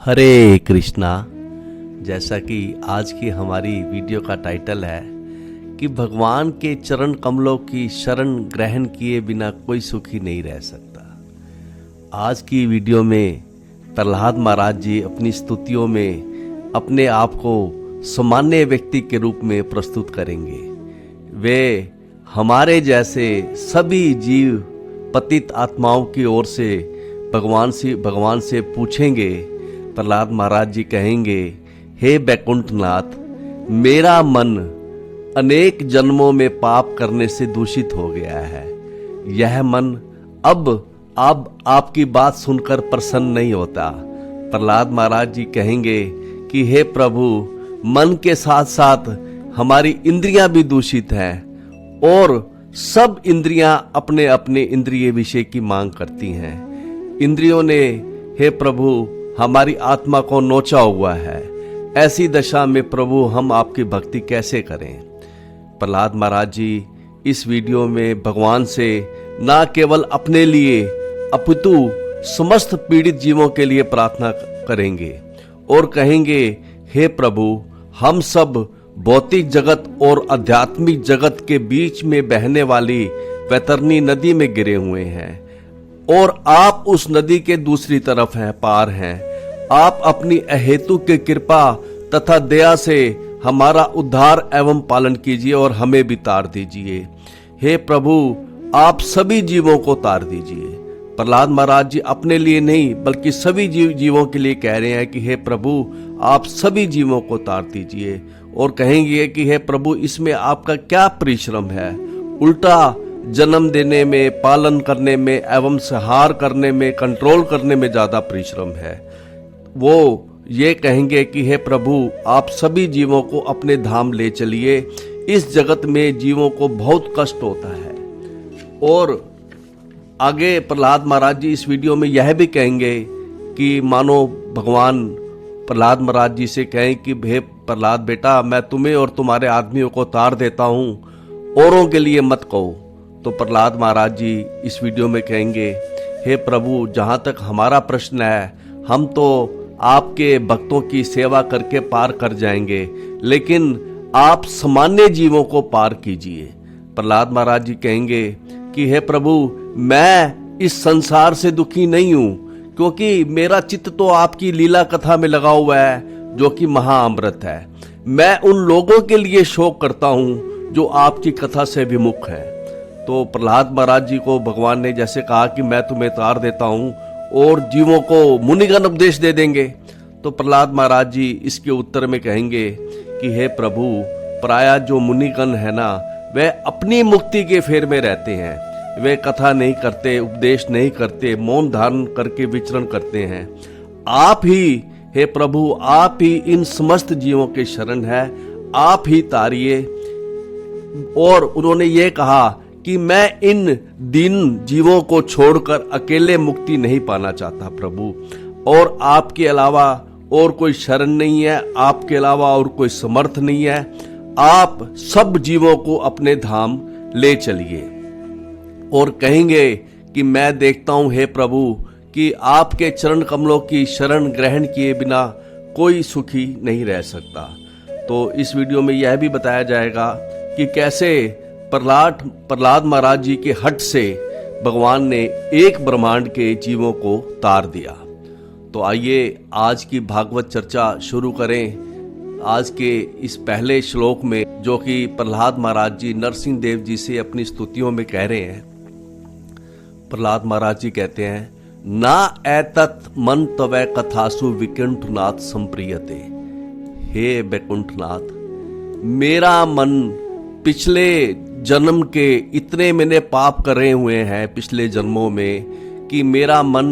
हरे कृष्णा। जैसा कि आज की हमारी वीडियो का टाइटल है कि भगवान के चरण कमलों की शरण ग्रहण किए बिना कोई सुखी नहीं रह सकता। आज की वीडियो में प्रहलाद महाराज जी अपनी स्तुतियों में अपने आप को सामान्य व्यक्ति के रूप में प्रस्तुत करेंगे। वे हमारे जैसे सभी जीव पतित आत्माओं की ओर से भगवान से पूछेंगे। प्रहलाद महाराज जी कहेंगे, हे बैकुंठनाथ, मेरा मन अनेक जन्मों में पाप करने से दूषित हो गया है। यह मन अब आपकी बात सुनकर प्रसन्न नहीं होता। प्रहलाद महाराज जी कहेंगे कि हे प्रभु, मन के साथ साथ हमारी इंद्रियां भी दूषित हैं और सब इंद्रियां अपने अपने इंद्रिय विषय की मांग करती हैं। इंद्रियों ने, हे प्रभु, हमारी आत्मा को नोचा हुआ है। ऐसी दशा में प्रभु हम आपकी भक्ति कैसे करें। प्रहलाद महाराज जी इस वीडियो में भगवान से न केवल अपने लिए अपितु समस्त पीड़ित जीवों के लिए प्रार्थना करेंगे और कहेंगे, हे प्रभु, हम सब भौतिक जगत और आध्यात्मिक जगत के बीच में बहने वाली वैतरणी नदी में गिरे हुए हैं और आप उस नदी के दूसरी तरफ हैं, पार हैं। आप अपनी अहेतु की कृपा तथा दया से हमारा उद्धार एवं पालन कीजिए और हमें भी तार दीजिए। हे प्रभु, आप सभी जीवों को तार दीजिए। प्रहलाद महाराज जी अपने लिए नहीं बल्कि सभी जीवों के लिए कह रहे हैं कि हे प्रभु, आप सभी जीवों को तार दीजिए और कहेंगे कि हे प्रभु, इसमें आपका क्या परिश्रम है। उल्टा जन्म देने में, पालन करने में एवं संहार करने में, कंट्रोल करने में ज्यादा परिश्रम है। वो ये कहेंगे कि हे प्रभु, आप सभी जीवों को अपने धाम ले चलिए। इस जगत में जीवों को बहुत कष्ट होता है। और आगे प्रहलाद महाराज जी इस वीडियो में यह भी कहेंगे कि मानो भगवान प्रहलाद महाराज जी से कहें कि हे प्रहलाद बेटा, मैं तुम्हें और तुम्हारे आदमियों को तार देता हूं, औरों के लिए मत कहो। तो प्रहलाद महाराज जी इस वीडियो में कहेंगे, हे प्रभु, जहां तक हमारा प्रश्न है, हम तो आपके भक्तों की सेवा करके पार कर जाएंगे, लेकिन आप सामान्य जीवों को पार कीजिए। प्रहलाद महाराज जी कहेंगे कि हे प्रभु, मैं इस संसार से दुखी नहीं हूं, क्योंकि मेरा चित्त तो आपकी लीला कथा में लगा हुआ है जो कि महाअमृत है। मैं उन लोगों के लिए शोक करता हूं जो आपकी कथा से विमुख है। तो प्रहलाद महाराज जी को भगवान ने जैसे कहा कि मैं तुम्हें तार देता हूं और जीवों को मुनिगण उपदेश दे देंगे, तो प्रहलाद महाराज जी इसके उत्तर में कहेंगे कि हे प्रभु, प्रायः जो मुनिगण है ना, वे अपनी मुक्ति के फेर में रहते हैं। वे कथा नहीं करते, उपदेश नहीं करते, मौन धारण करके विचरण करते हैं। आप ही, हे प्रभु, आप ही इन समस्त जीवों के शरण है, आप ही तारिए। और उन्होंने ये कहा कि मैं इन दीन जीवों को छोड़कर अकेले मुक्ति नहीं पाना चाहता प्रभु, और आपके अलावा और कोई शरण नहीं है, आपके अलावा और कोई समर्थ नहीं है। आप सब जीवों को अपने धाम ले चलिए। और कहेंगे कि मैं देखता हूं, हे प्रभु, कि आपके चरण कमलों की शरण ग्रहण किए बिना कोई सुखी नहीं रह सकता। तो इस वीडियो में यह भी बताया जाएगा कि कैसे प्रहलाद महाराज जी के हट से भगवान ने एक ब्रह्मांड के जीवों को तार दिया। तो आइए आज की भागवत चर्चा शुरू करें। आज के इस पहले श्लोक में जो कि प्रहलाद महाराज जी नरसिंह देव जी से अपनी स्तुतियों में कह रहे हैं, प्रहलाद महाराज जी कहते हैं, ना एतत् मन तवै कथासु विकुंठनाथ संप्रियते। हे बैकुंठनाथ, मेरा मन पिछले जन्म के इतने मैंने पाप करे हुए हैं पिछले जन्मों में कि मेरा मन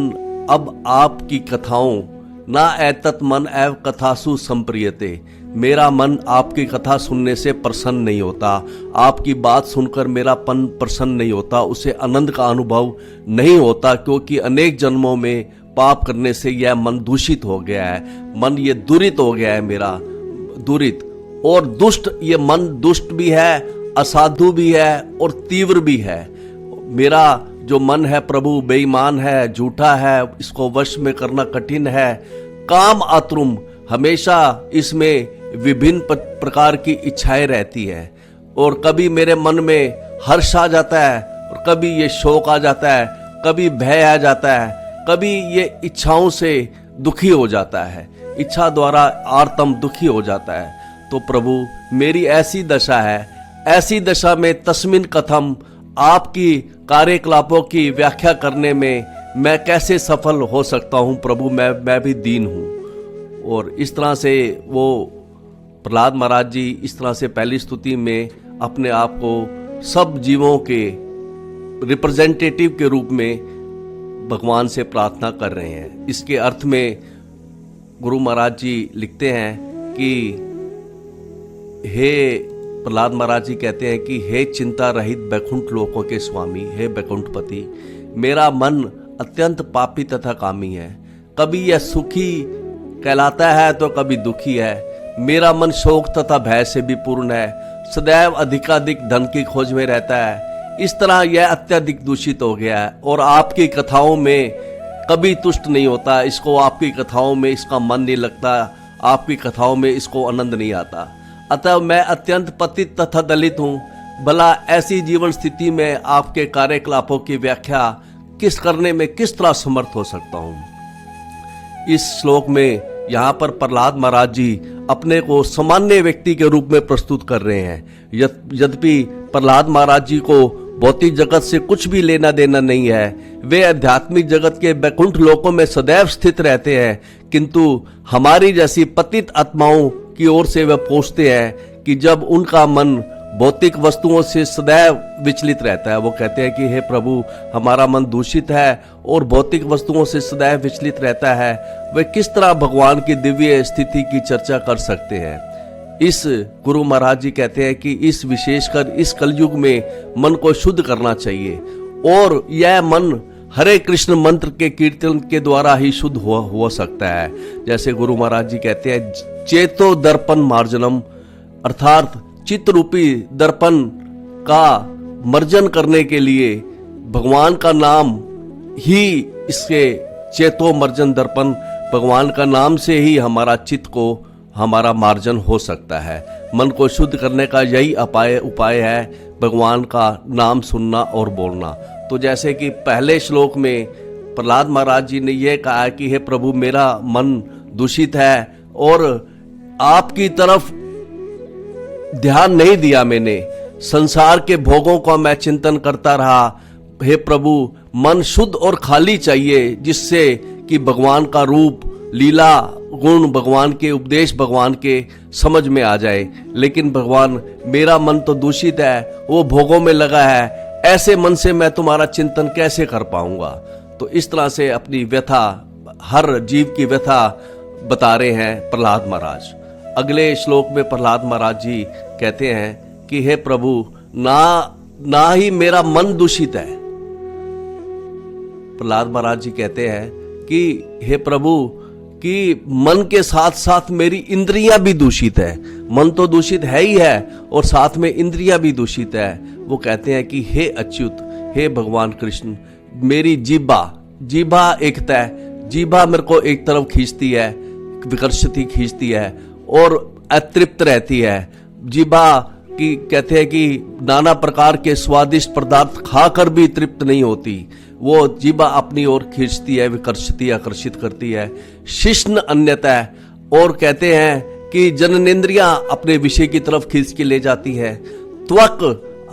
अब आपकी कथाओं, ना एतत् मन एव कथासु संप्रियते, मेरा मन आपकी कथा सुनने से प्रसन्न नहीं होता। आपकी बात सुनकर मेरा मन प्रसन्न नहीं होता, उसे आनंद का अनुभव नहीं होता, क्योंकि अनेक जन्मों में पाप करने से यह मन दूषित हो गया है। मन ये दुरित हो गया है मेरा, दुरित और दुष्ट। ये मन दुष्ट भी है, असाधु भी है और तीव्र भी है। मेरा जो मन है प्रभु बेईमान है, झूठा है, इसको वश में करना कठिन है। काम आतुरम, हमेशा इसमें विभिन्न प्रकार की इच्छाएं रहती है, और कभी मेरे मन में हर्ष आ जाता है और कभी ये शोक आ जाता है, कभी भय आ जाता है, कभी ये इच्छाओं से दुखी हो जाता है, इच्छा द्वारा आर्तम दुखी हो जाता है। तो प्रभु मेरी ऐसी दशा है, ऐसी दशा में तस्मिन कथम, आपकी कार्यकलापों की व्याख्या करने में मैं कैसे सफल हो सकता हूँ प्रभु, मैं भी दीन हूँ। और इस तरह से वो प्रहलाद महाराज जी इस तरह से पहली स्तुति में अपने आप को सब जीवों के रिप्रेजेंटेटिव के रूप में भगवान से प्रार्थना कर रहे हैं। इसके अर्थ में गुरु महाराज जी लिखते हैं कि हे प्रहलाद महाराज जी कहते हैं कि हे चिंता रहित बैकुंठ लोकों के स्वामी, हे बैकुंठपति, मेरा मन अत्यंत पापी तथा कामी है। कभी यह सुखी कहलाता है तो कभी दुखी है। मेरा मन शोक तथा भय से भी पूर्ण है, सदैव अधिकाधिक धन की खोज में रहता है। इस तरह यह अत्यधिक दूषित हो गया है और आपकी कथाओं में कभी तुष्ट नहीं होता। इसको आपकी कथाओं में इसका मन नहीं लगता, आपकी कथाओं में इसको आनंद नहीं आता। अतः मैं अत्यंत पतित तथा दलित हूँ। भला ऐसी जीवन स्थिति में आपके कार्यकलापों की व्याख्या किस करने में किस तरह समर्थ हो सकता हूँ। इस श्लोक में यहाँ पर प्रहलाद महाराज जी अपने को सामान्य व्यक्ति के रूप में प्रस्तुत कर रहे हैं। यद्यपि प्रहलाद महाराज जी को भौतिक जगत से कुछ भी लेना देना नहीं है, वे आध्यात्मिक जगत के बैकुंठ लोकों में सदैव स्थित रहते हैं, किंतु हमारी जैसी पतित आत्माओं की ओर से वे पूछते हैं कि जब उनका मन भौतिक वस्तुओं से सदैव विचलित रहता है, वो कहते हैं कि हे प्रभु हमारा मन दूषित है और भौतिक वस्तुओं से सदैव विचलित रहता है, वे किस तरह भगवान की दिव्य स्थिति की चर्चा कर सकते हैं। इस गुरु महाराज जी कहते हैं कि इस विशेषकर इस कलयुग में मन को शुद्ध करना चाहिए और यह मन हरे कृष्ण मंत्र के कीर्तन के द्वारा ही शुद्ध हो सकता है। जैसे गुरु महाराज जी कहते हैं चेतो दर्पण मार्जनम, अर्थात चित्त रूपी दर्पण का मर्जन करने के लिए भगवान का नाम ही इसके चेतो मर्जन दर्पण, भगवान का नाम से ही हमारा चित्त को हमारा मार्जन हो सकता है। मन को शुद्ध करने का यही उपाय है भगवान का नाम सुनना और बोलना। तो जैसे कि पहले श्लोक में प्रहलाद महाराज जी ने यह कहा कि हे प्रभु मेरा मन दूषित है और आपकी तरफ ध्यान नहीं दिया मैंने, संसार के भोगों का मैं चिंतन करता रहा। हे प्रभु मन शुद्ध और खाली चाहिए जिससे कि भगवान का रूप, लीला, गुण, भगवान के उपदेश, भगवान के समझ में आ जाए। लेकिन भगवान मेरा मन तो दूषित है, वो भोगों में लगा है, ऐसे मन से मैं तुम्हारा चिंतन कैसे कर पाऊंगा। तो इस तरह से अपनी व्यथा, हर जीव की व्यथा बता रहे हैं प्रहलाद महाराज। अगले श्लोक में प्रहलाद महाराज जी कहते हैं कि हे प्रभु ना ही मेरा मन दूषित है। प्रहलाद महाराज जी कहते हैं कि हे प्रभु कि मन के साथ साथ मेरी इंद्रियां भी दूषित है। मन तो दूषित है ही है और साथ में इंद्रियां भी दूषित है। वो कहते हैं कि हे अच्युत, हे भगवान कृष्ण, मेरी जीभा एकता है, जीभा मेरे को एक तरफ खींचती है, विकर्षित खींचती है और अतृप्त रहती है। जीभा की कहते हैं कि नाना प्रकार के स्वादिष्ट पदार्थ खाकर भी तृप्त नहीं होती, वो जीभा अपनी ओर खींचती है, विकर्षित आकर्षित करती है। शिश्न अन्यतः, और कहते हैं कि जननेंद्रियां अपने विषय की तरफ खींच के ले जाती है। त्वक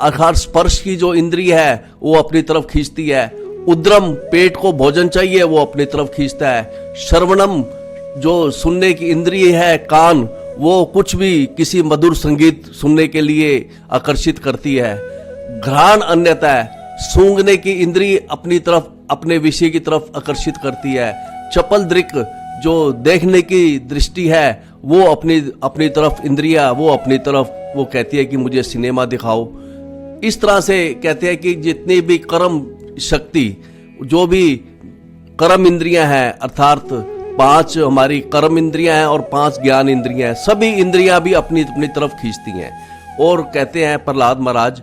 अर्थात स्पर्श की जो इंद्रिय है वो अपनी तरफ खींचती है। उद्रम पेट को भोजन चाहिए, वो अपनी तरफ खींचता है। श्रवणम जो सुनने की इंद्रिय है, कान, वो कुछ भी किसी मधुर संगीत सुनने के लिए आकर्षित करती है। घ्राण अन्यतः, सूंघने की इंद्रिय अपनी तरफ, अपने विषय की तरफ आकर्षित करती है। चपल दृक जो देखने की दृष्टि है, वो अपनी तरफ इंद्रिया, वो अपनी तरफ वो कहती है कि मुझे सिनेमा दिखाओ। इस तरह से कहते हैं कि जितनी भी कर्म शक्ति, जो भी कर्म इंद्रियां हैं, अर्थात 5 हमारी कर्म इंद्रियां हैं और 5 ज्ञान इंद्रियां हैं, सभी इंद्रियां भी अपनी अपनी तरफ खींचती हैं। और कहते हैं प्रहलाद महाराज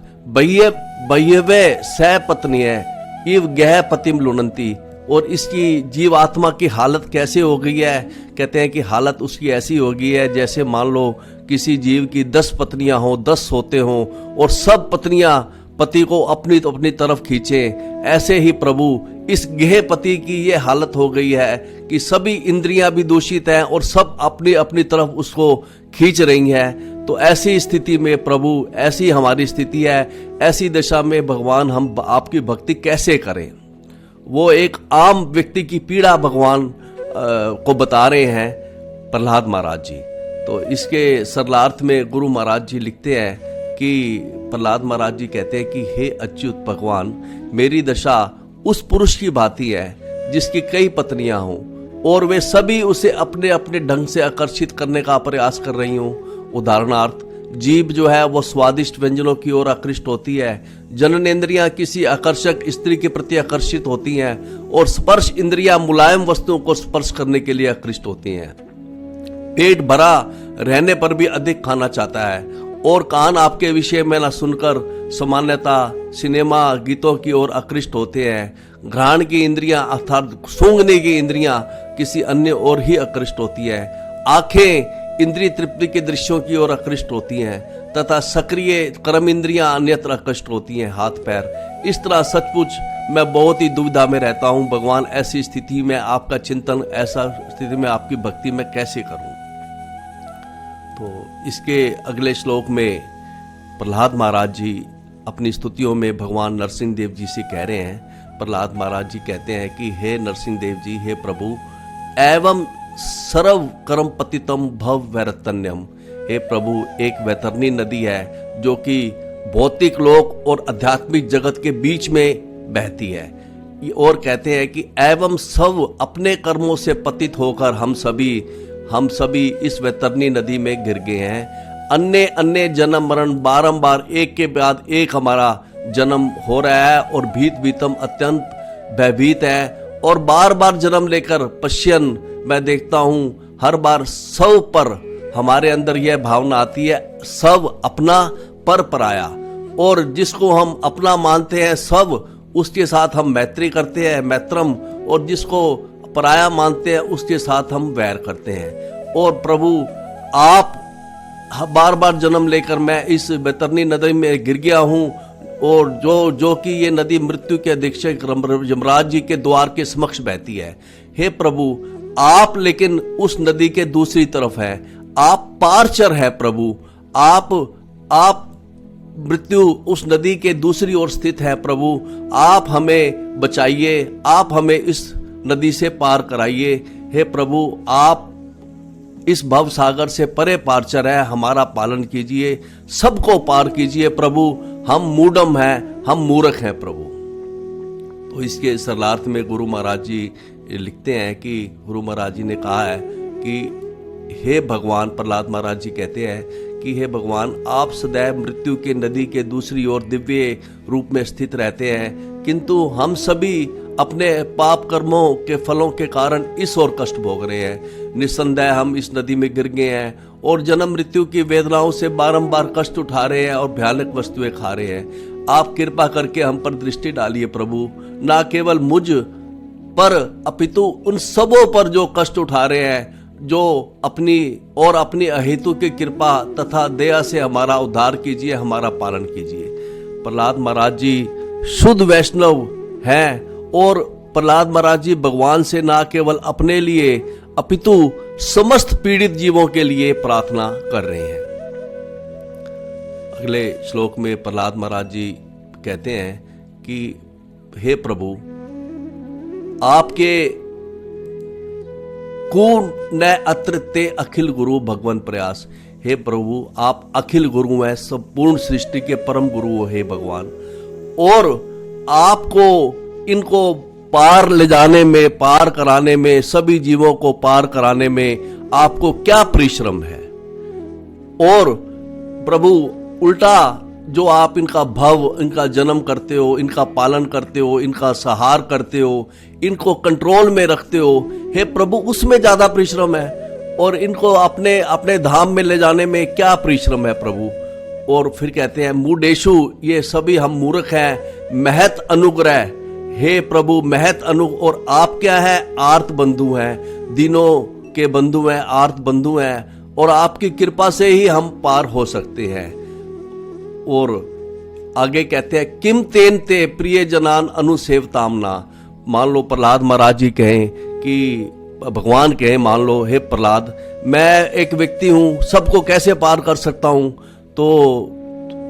बह्यवे स पत्नी है इव गह पतिम लुनंती, और इसकी जीवात्मा की हालत कैसे हो गई है। कहते हैं कि हालत उसकी ऐसी हो गई है जैसे मान लो किसी जीव की 10 पत्नियां हों, 10 सोते हों और सब पत्नियां पति को अपनी तरफ खींचें। ऐसे ही प्रभु इस गेह पति की ये हालत हो गई है कि सभी इंद्रियां भी दूषित हैं और सब अपनी अपनी तरफ उसको खींच रही हैं। तो ऐसी स्थिति में प्रभु, ऐसी हमारी स्थिति है, ऐसी दशा में भगवान हम आपकी भक्ति कैसे करें। वो एक आम व्यक्ति की पीड़ा भगवान को बता रहे हैं प्रहलाद महाराज जी। तो इसके सरलार्थ में गुरु महाराज जी लिखते हैं कि प्रहलाद महाराज जी कहते हैं कि हे अच्युत भगवान, मेरी दशा उस पुरुष की भांति है जिसकी कई पत्नियां हों और वे सभी उसे अपने अपने ढंग से आकर्षित करने का प्रयास कर रही हों। उदाहरणार्थ, जीभ जो है वो स्वादिष्ट व्यंजनों की ओर आकृष्ट होती है, जननेंद्रियां किसी आकर्षक स्त्री के प्रति आकर्षित होती हैं और स्पर्श इंद्रियां मुलायम वस्तुओं को स्पर्श करने के लिए आकृष्ट होती हैं। पेट भरा रहने पर भी अधिक खाना चाहता है और कान आपके विषय में न सुनकर सामान्यता सिनेमा गीतों की ओर आकृष्ट होते हैं। घ्राण की इंद्रियां अर्थात सूंघने की इंद्रियां किसी अन्य ओर ही आकृष्ट होती है। आंखें इंद्रिय तृप्ति के दृश्यों की ओर आकृष्ट होती हैं तथा सक्रिय कर्म इंद्रियां अन्यत्र आकृष्ट होती हैं, हाथ पैर। इस तरह सचमुच मैं बहुत ही दुविधा में रहता हूं भगवान। ऐसी स्थिति में आपका चिंतन, ऐसा स्थिति में आपकी भक्ति मैं कैसे करूं। तो इसके अगले श्लोक में प्रहलाद महाराज जी अपनी स्तुतियों में भगवान नरसिंह देव जी से कह रहे हैं। प्रहलाद महाराज जी कहते हैं कि हे नरसिंह देव जी, हे प्रभु, एवं सर्व कर्म पतितम भव वैरतन्यम। हे प्रभु, एक वैतरणी नदी है जो कि भौतिक लोक और आध्यात्मिक जगत के बीच में बहती है। और कहते हैं कि एवं सब अपने कर्मों से पतित होकर हम सभी इस वैतरणी नदी में गिर गए हैं। अन्य अन्य जन्म मरण बारंबार एक के बाद एक हमारा जन्म हो रहा है और भीतम अत्यंत भयभीत है और बार बार जन्म लेकर पश्यन मैं देखता हूँ हर बार सब पर हमारे अंदर यह भावना आती है, सब अपना पर पराया, और जिसको हम अपना मानते हैं सब उसके साथ हम मैत्री करते हैं, मैत्रम, और जिसको पराया मानते हैं उसके साथ हम वैर करते हैं। और प्रभु, आप बार बार जन्म लेकर मैं इस वैतरणी नदी में गिर गया हूँ और जो कि ये नदी मृत्यु के अधीक्षक यमराज जी के द्वार के समक्ष बहती है। हे प्रभु, आप लेकिन उस नदी के दूसरी तरफ है, आप पारचर है प्रभु, आप मृत्यु उस नदी के दूसरी ओर स्थित है प्रभु। आप हमें बचाइए, आप हमें इस नदी से पार कराइए। हे प्रभु, आप इस भव सागर से परे पारचर है, हमारा पालन कीजिए, सबको पार कीजिए प्रभु। हम मूढ़म हैं, हम मूर्ख हैं प्रभु। तो इसके सरलार्थ में गुरु महाराज जी लिखते हैं कि गुरु महाराज जी ने कहा है कि हे भगवान, प्रहलाद महाराज जी कहते हैं कि हे भगवान, आप सदैव मृत्यु के नदी के दूसरी ओर दिव्य रूप में स्थित रहते हैं, किंतु हम सभी अपने पाप कर्मों के फलों के कारण इस ओर कष्ट भोग रहे हैं। निस्संदेह हम इस नदी में गिर गए हैं और जन्म मृत्यु की वेदनाओं से बारंबार कष्ट उठा रहे हैं और भयानक वस्तुएं खा रहे हैं। आप कृपा करके हम पर दृष्टि डालिए प्रभु, ना केवल मुझ पर अपितु उन सबों पर जो कष्ट उठा रहे हैं, जो अपनी अहेतु की कृपा तथा दया से हमारा उद्धार कीजिए, हमारा पालन कीजिए। प्रहलाद महाराज जी शुद्ध वैष्णव हैं और प्रहलाद महाराज जी भगवान से ना केवल अपने लिए अपितु समस्त पीड़ित जीवों के लिए प्रार्थना कर रहे हैं। अगले श्लोक में प्रहलाद महाराज जी कहते हैं कि हे प्रभु, आपके कून न अत्र ते अखिल गुरु भगवान प्रयास। हे प्रभु, आप अखिल गुरु हैं, संपूर्ण सृष्टि के परम गुरु हो हे भगवान, और आपको इनको पार ले जाने में, पार कराने में, सभी जीवों को पार कराने में आपको क्या परिश्रम है। और प्रभु, उल्टा जो आप इनका भव, इनका जन्म करते हो, इनका पालन करते हो, इनका सहार करते हो, इनको कंट्रोल में रखते हो, हे प्रभु, उसमें ज्यादा परिश्रम है। और इनको अपने अपने धाम में ले जाने में क्या परिश्रम है प्रभु। और फिर कहते हैं मूढ़ेशु, ये सभी हम मूर्ख हैं, महत अनुग्रह, हे प्रभु महत अनु, और आप क्या है? आर्त बंधु हैं, दीनों के बंधु हैं, आर्त बंधु हैं, और आपकी कृपा से ही हम पार हो सकते हैं। और आगे कहते हैं किम तेन ते प्रिय जनान अनुसेवतामना। मान लो प्रहलाद महाराज जी कहें कि भगवान कहें, मान लो हे प्रहलाद, मैं एक व्यक्ति हूं, सबको कैसे पार कर सकता हूं? तो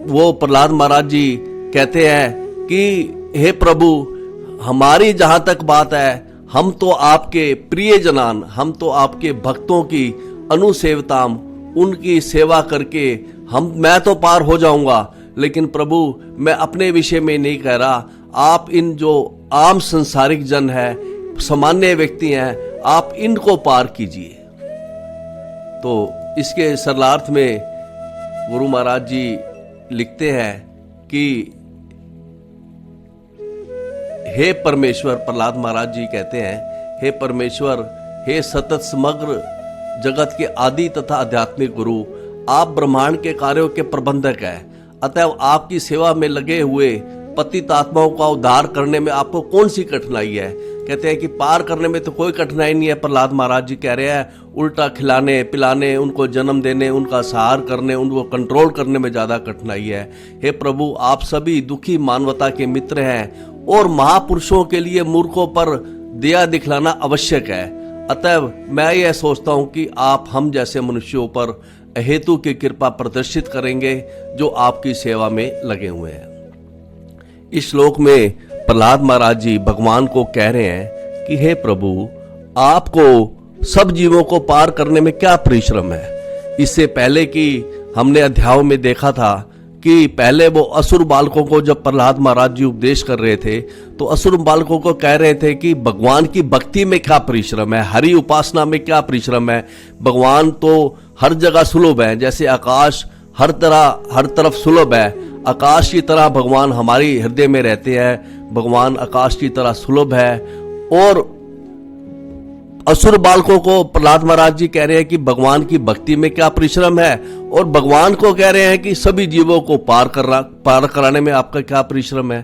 वो प्रहलाद महाराज जी कहते हैं कि हे प्रभु, हमारी जहां तक बात है, हम तो आपके प्रिय जनान, हम तो आपके भक्तों की अनुसेवताम, उनकी सेवा करके मैं तो पार हो जाऊंगा। लेकिन प्रभु मैं अपने विषय में नहीं कह रहा, आप इन जो आम संसारिक जन है, सामान्य व्यक्ति हैं, आप इनको पार कीजिए। तो इसके सरलार्थ में गुरु महाराज जी लिखते हैं कि हे परमेश्वर, प्रहलाद महाराज जी कहते हैं, हे परमेश्वर, हे सतत समग्र जगत के आदि तथा आध्यात्मिक गुरु, आप ब्रह्मांड के कार्यों के प्रबंधक हैं। अतएव आपकी सेवा में लगे हुए पतित आत्माओं का उद्धार करने में आपको कौन सी कठिनाई है? कहते हैं कि पार करने में तो कोई कठिनाई नहीं है। प्रहलाद महाराज जी कह रहे हैं, उल्टा खिलाने पिलाने, उनको जन्म देने, उनका सहार करने, उनको कंट्रोल करने में ज्यादा कठिनाई है। हे प्रभु, आप सभी दुखी मानवता के मित्र हैं और महापुरुषों के लिए मूर्खों पर दया दिखलाना आवश्यक है। अतएव मैं यह सोचता हूं कि आप हम जैसे मनुष्यों पर हेतु की कृपा प्रदर्शित करेंगे जो आपकी सेवा में लगे हुए हैं। इस श्लोक में प्रहलाद महाराज जी भगवान को कह रहे हैं कि हे प्रभु, आपको सब जीवों को पार करने में क्या परिश्रम है? इससे पहले कि हमने अध्यायों में देखा था कि पहले वो असुर बालकों को जब प्रहलाद महाराज जी उपदेश कर रहे थे तो असुर बालकों को कह रहे थे कि भगवान की भक्ति में क्या परिश्रम है, हरि उपासना में क्या परिश्रम है। भगवान तो हर जगह सुलभ है, जैसे आकाश हर तरफ सुलभ है, आकाश की तरह भगवान हमारी हृदय में रहते हैं, भगवान आकाश की तरह सुलभ है। और असुर बालकों को प्रहलाद महाराज जी कह रहे हैं कि भगवान की भक्ति में क्या परिश्रम है, और भगवान को कह रहे हैं कि सभी जीवों को पार कराने में आपका क्या परिश्रम है।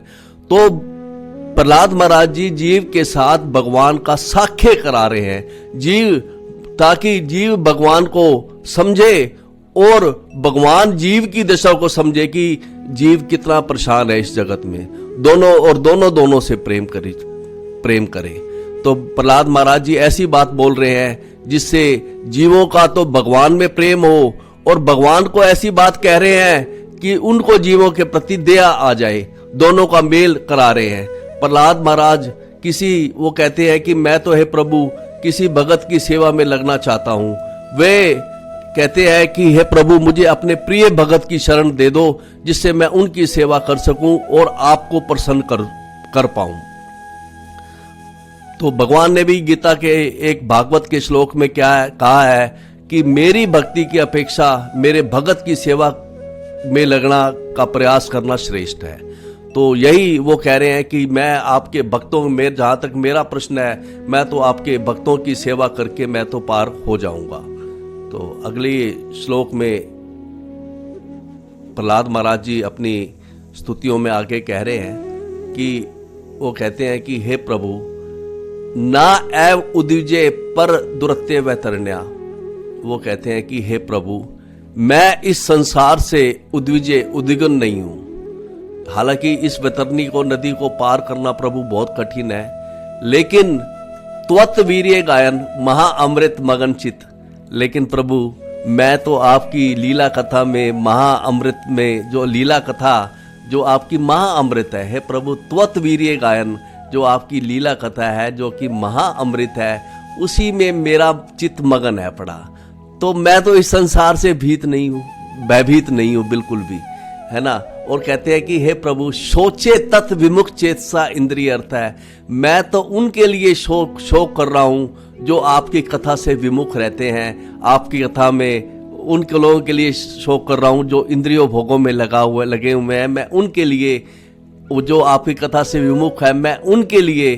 तो प्रहलाद महाराज जी जीव के साथ भगवान का साक्ष्य करा रहे हैं, जीव, ताकि जीव भगवान को समझे और भगवान जीव की दशा को समझे कि जीव कितना परेशान है इस जगत में, दोनों से प्रेम करे। तो प्रहलाद महाराज जी ऐसी बात बोल रहे हैं जिससे जीवों का तो भगवान में प्रेम हो, और भगवान को ऐसी बात कह रहे हैं कि उनको जीवों के प्रति दया आ जाए, दोनों का मेल करा रहे हैं। प्रहलाद महाराज वो कहते हैं कि मैं तो हे प्रभु किसी भगत की सेवा में लगना चाहता हूं। वे कहते हैं कि हे प्रभु, मुझे अपने प्रिय भगत की शरण दे दो जिससे मैं उनकी सेवा कर सकूं और आपको प्रसन्न कर पाऊं। तो भगवान ने भी गीता के एक भागवत के श्लोक में क्या कहा है कि मेरी भक्ति की अपेक्षा मेरे भगत की सेवा में लगना का प्रयास करना श्रेष्ठ है। तो यही वो कह रहे हैं कि मैं आपके भक्तों में, जहां तक मेरा प्रश्न है, मैं तो आपके भक्तों की सेवा करके मैं तो पार हो जाऊंगा। तो अगले श्लोक में प्रहलाद महाराज जी अपनी स्तुतियों में आगे कह रहे हैं कि वो कहते हैं कि हे प्रभु, ना एव उद्विजय पर दुरत्य वैतरण्या। वो कहते हैं कि हे प्रभु, मैं इस संसार से उद्विग्न नहीं हूं। हालांकि इस वैतरणी को, नदी को पार करना प्रभु बहुत कठिन है, लेकिन त्वत् वीर्य गायन महा अमृत मगन चित। लेकिन प्रभु, मैं तो आपकी लीला कथा में, महा अमृत में, जो लीला कथा जो आपकी महा अमृत है, हे प्रभु, त्वत् वीर्य गायन जो आपकी लीला कथा है, जो कि महा अमृत है, उसी में मेरा चित्त मगन है पड़ा। तो मैं तो इस संसार से भयभीत नहीं हूं बिल्कुल भी, है ना। और कहते हैं कि हे प्रभु, सोचे तत् विमुख चेतसा इंद्रिय अर्थ है। मैं तो उनके लिए शोक कर रहा हूं जो आपकी कथा से विमुख रहते हैं, आपकी कथा में उनके लोगों के लिए शोक कर रहा हूं जो इंद्रियों भोगों में लगे हुए हैं। मैं उनके लिए, वो जो आपकी कथा से विमुख है, मैं उनके लिए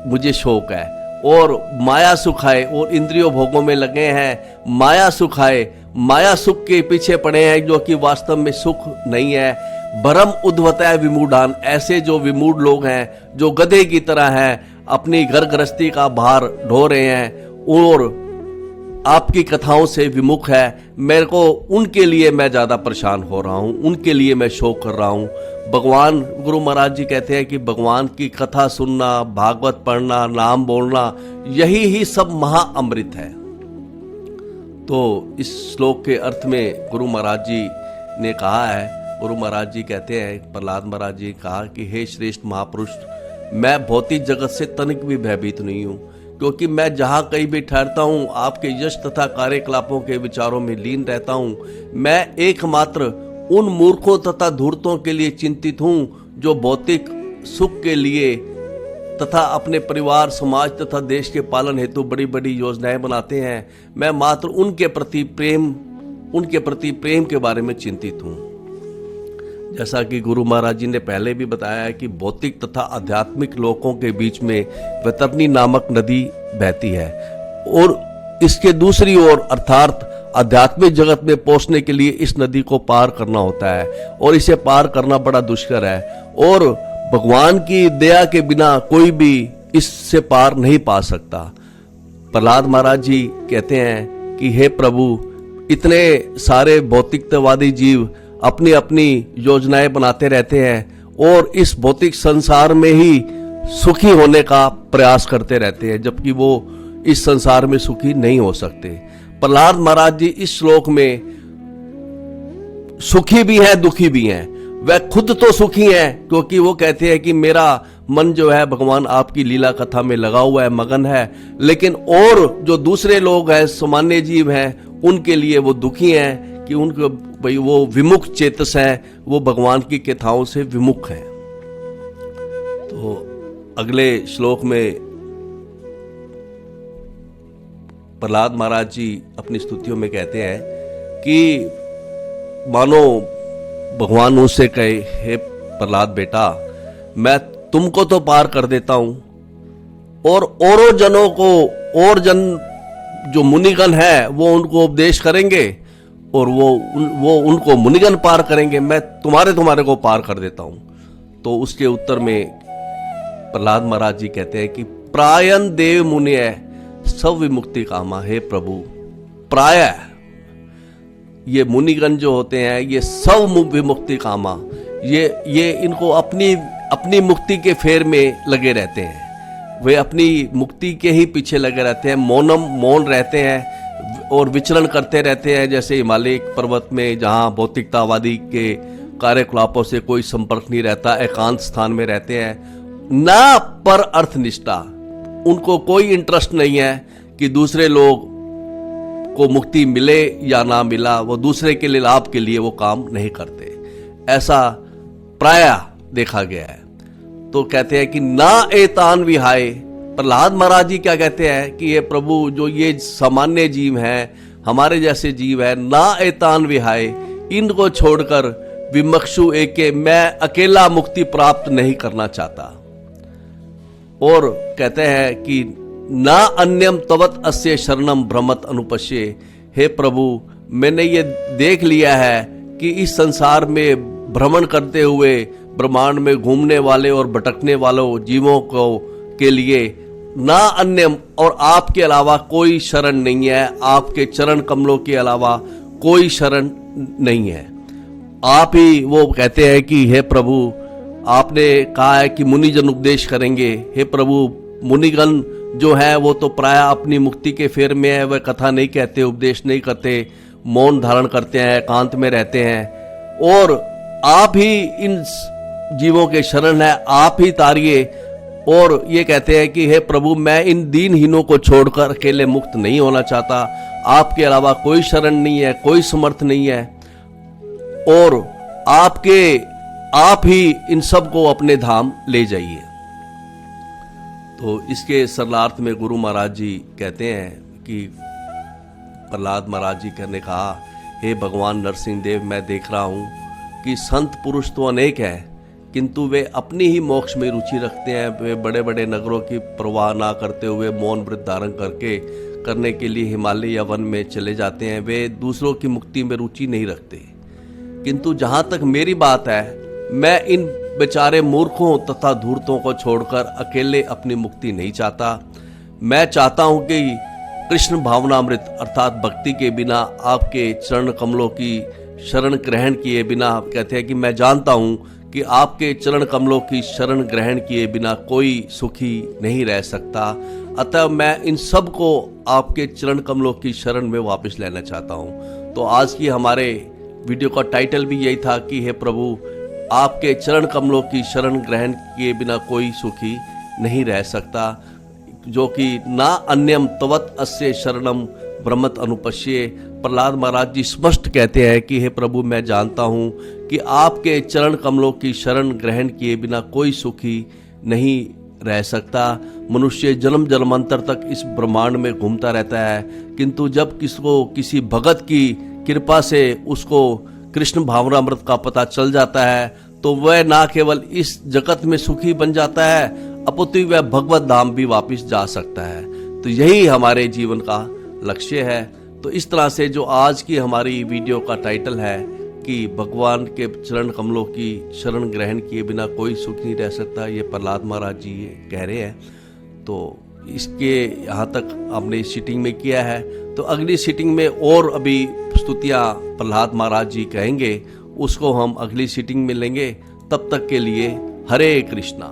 मुझे शोक है। और माया सुख आए और इंद्रियों भोगों में लगे हैं, माया सुख आए, माया सुख के पीछे पड़े हैं जो कि वास्तव में सुख नहीं है। भरम उद्भवतः विमूढ़ान, ऐसे जो विमूढ़ लोग हैं, जो गधे की तरह हैं, अपनी घर गृहस्थी का भार ढो रहे हैं और आपकी कथाओं से विमुख है, मेरे को उनके लिए मैं ज्यादा परेशान हो रहा हूं, उनके लिए मैं शोक कर रहा हूं। भगवान गुरु महाराज जी कहते हैं कि भगवान की कथा सुनना, भागवत पढ़ना, नाम बोलना, यही ही सब महाअमृत है। तो इस श्लोक के अर्थ में गुरु महाराज जी ने कहा है, गुरु महाराज जी कहते हैं, प्रहलाद महाराज जी कहा कि हे श्रेष्ठ महापुरुष, मैं भौतिक जगत से तनिक भी भयभीत नहीं हूँ, क्योंकि मैं जहाँ कहीं भी ठहरता हूँ आपके यश तथा कार्यकलापों के विचारों में लीन रहता हूँ। मैं एकमात्र उन मूर्खों तथा धूर्तों के लिए चिंतित हूँ जो भौतिक सुख के लिए तथा अपने परिवार, समाज तथा देश के पालन हेतु बड़ी बड़ी योजनाएं बनाते हैं। मैं मात्र उनके प्रति प्रेम के बारे में चिंतित हूँ। जैसा कि गुरु महाराज जी ने पहले भी बताया है कि भौतिक तथा आध्यात्मिक लोकों के बीच में वैतरणी नामक नदी बहती है और इसके दूसरी ओर अर्थात आध्यात्मिक जगत में पहुंचने के लिए इस नदी को पार करना होता है और इसे पार करना बड़ा दुष्कर है और भगवान की दया के बिना कोई भी इससे पार नहीं पा सकता। प्रहलाद महाराज जी कहते हैं कि हे प्रभु, इतने सारे भौतिकतावादी जीव अपनी अपनी योजनाएं बनाते रहते हैं और इस भौतिक संसार में ही सुखी होने का प्रयास करते रहते हैं, जबकि वो इस संसार में सुखी नहीं हो सकते। प्रहलाद महाराज जी इस श्लोक में सुखी भी हैं, दुखी भी हैं। वह खुद तो सुखी हैं क्योंकि वो कहते हैं कि मेरा मन जो है भगवान आपकी लीला कथा में लगा हुआ है, मगन है, लेकिन और जो दूसरे लोग हैं, सामान्य जीव हैं, उनके लिए वो दुखी हैं कि उनको भाई वो विमुख चेतस हैं, वो भगवान की कथाओं से विमुख हैं। तो अगले श्लोक में प्रहलाद महाराज जी अपनी स्तुतियों में कहते हैं कि मानो भगवान उससे कहे, हे प्रहलाद बेटा, मैं तुमको तो पार कर देता हूं और औरों जनों को, और जन जो मुनिगण है वो उनको उपदेश करेंगे और वो उनको मुनिगण पार करेंगे, मैं तुम्हारे को पार कर देता हूं। तो उसके उत्तर में प्रहलाद महाराज जी कहते हैं कि प्रायन देव मुनिय सब विमुक्ति कामा। हे प्रभु, प्राय ये मुनिगण जो होते हैं ये सब विमुक्ति कामा, ये इनको अपनी मुक्ति के फेर में लगे रहते हैं, वे अपनी मुक्ति के ही पीछे लगे रहते हैं, मौन रहते हैं और विचरण करते रहते हैं, जैसे हिमालय पर्वत में जहाँ भौतिकतावादी के कार्यकलापों से कोई संपर्क नहीं रहता, एकांत स्थान में रहते हैं। ना पर अर्थनिष्ठा, उनको कोई इंटरेस्ट नहीं है कि दूसरे लोग को मुक्ति मिले या ना मिला, वो दूसरे के लिए लाभ के लिए वो काम नहीं करते, ऐसा प्राय देखा गया है। तो कहते हैं कि ना एतान विहाय। प्रहलाद महाराज जी क्या कहते हैं कि ये प्रभु, जो ये सामान्य जीव हैं, हमारे जैसे जीव है, ना एतान विहाय, इनको छोड़कर विमक्षु एके, मैं अकेला मुक्ति प्राप्त नहीं करना चाहता। और कहते हैं कि ना अन्यम तवत अस्य शरणम भ्रमत अनुपश्ये। हे प्रभु, मैंने ये देख लिया है कि इस संसार में भ्रमण करते हुए ब्रह्मांड में घूमने वाले और भटकने वालों जीवों को के लिए ना अन्यम, और आपके अलावा कोई शरण नहीं है, आपके चरण कमलों के अलावा कोई शरण नहीं है। आप ही वो कहते हैं कि हे प्रभु, आपने कहा है कि मुनिजन उपदेश करेंगे। हे प्रभु, मुनिगण जो है वो तो प्राय अपनी मुक्ति के फेर में है, वह कथा नहीं कहते, उपदेश नहीं करते, मौन धारण करते हैं, एकांत में रहते हैं, और आप ही इन जीवों के शरण है, आप ही तारिए। और ये कहते हैं कि हे प्रभु, मैं इन दीनहीनों को छोड़कर अकेले मुक्त नहीं होना चाहता, आपके अलावा कोई शरण नहीं है, कोई समर्थ नहीं है, और आप ही इन सब को अपने धाम ले जाइए। तो इसके सरलार्थ में गुरु महाराज जी कहते हैं कि प्रहलाद महाराज जी ने कहा, हे भगवान नरसिंह देव, मैं देख रहा हूँ कि संत पुरुष तो अनेक हैं, किंतु वे अपनी ही मोक्ष में रुचि रखते हैं। वे बड़े बड़े नगरों की परवाह ना करते हुए मौन व्रत धारण करने के लिए हिमालय या वन में चले जाते हैं। वे दूसरों की मुक्ति में रुचि नहीं रखते। किंतु जहां तक मेरी बात है, मैं इन बेचारे मूर्खों तथा धूर्तों को छोड़कर अकेले अपनी मुक्ति नहीं चाहता। मैं चाहता हूं कि कृष्ण भावनामृत अर्थात भक्ति के बिना, आपके चरण कमलों की शरण ग्रहण किए बिना, कहते हैं कि मैं जानता हूं कि आपके चरण कमलों की शरण ग्रहण किए बिना कोई सुखी नहीं रह सकता। अतः मैं इन सब को आपके चरण कमलों की शरण में वापस लेना चाहता हूं। तो आज की हमारे वीडियो का टाइटल भी यही था कि हे प्रभु, आपके चरण कमलों की शरण ग्रहण किए बिना कोई सुखी नहीं रह सकता, जो कि ना अन्यम तवत अस्य शरणम ब्रह्मत अनुपश्ये। प्रहलाद महाराज जी स्पष्ट कहते हैं कि हे प्रभु, मैं जानता हूं कि आपके चरण कमलों की शरण ग्रहण किए बिना कोई सुखी नहीं रह सकता। मनुष्य जन्म जन्मांतर तक इस ब्रह्मांड में घूमता रहता है, किंतु जब किसको किसी भगत की कृपा से उसको कृष्ण भावनामृत का पता चल जाता है, तो वह ना केवल इस जगत में सुखी बन जाता है, अपितु वह भगवत धाम भी वापस जा सकता है। तो यही हमारे जीवन का लक्ष्य है। तो इस तरह से जो आज की हमारी वीडियो का टाइटल है कि भगवान के चरण कमलों की शरण ग्रहण किए बिना कोई सुख नहीं रह सकता, ये प्रहलाद महाराज जी ये कह रहे हैं। तो इसके यहाँ तक आपने सीटिंग में किया है, तो अगली सीटिंग में और अभी स्तुतियाँ प्रहलाद महाराज जी कहेंगे, उसको हम अगली सीटिंग में लेंगे। तब तक के लिए हरे कृष्णा।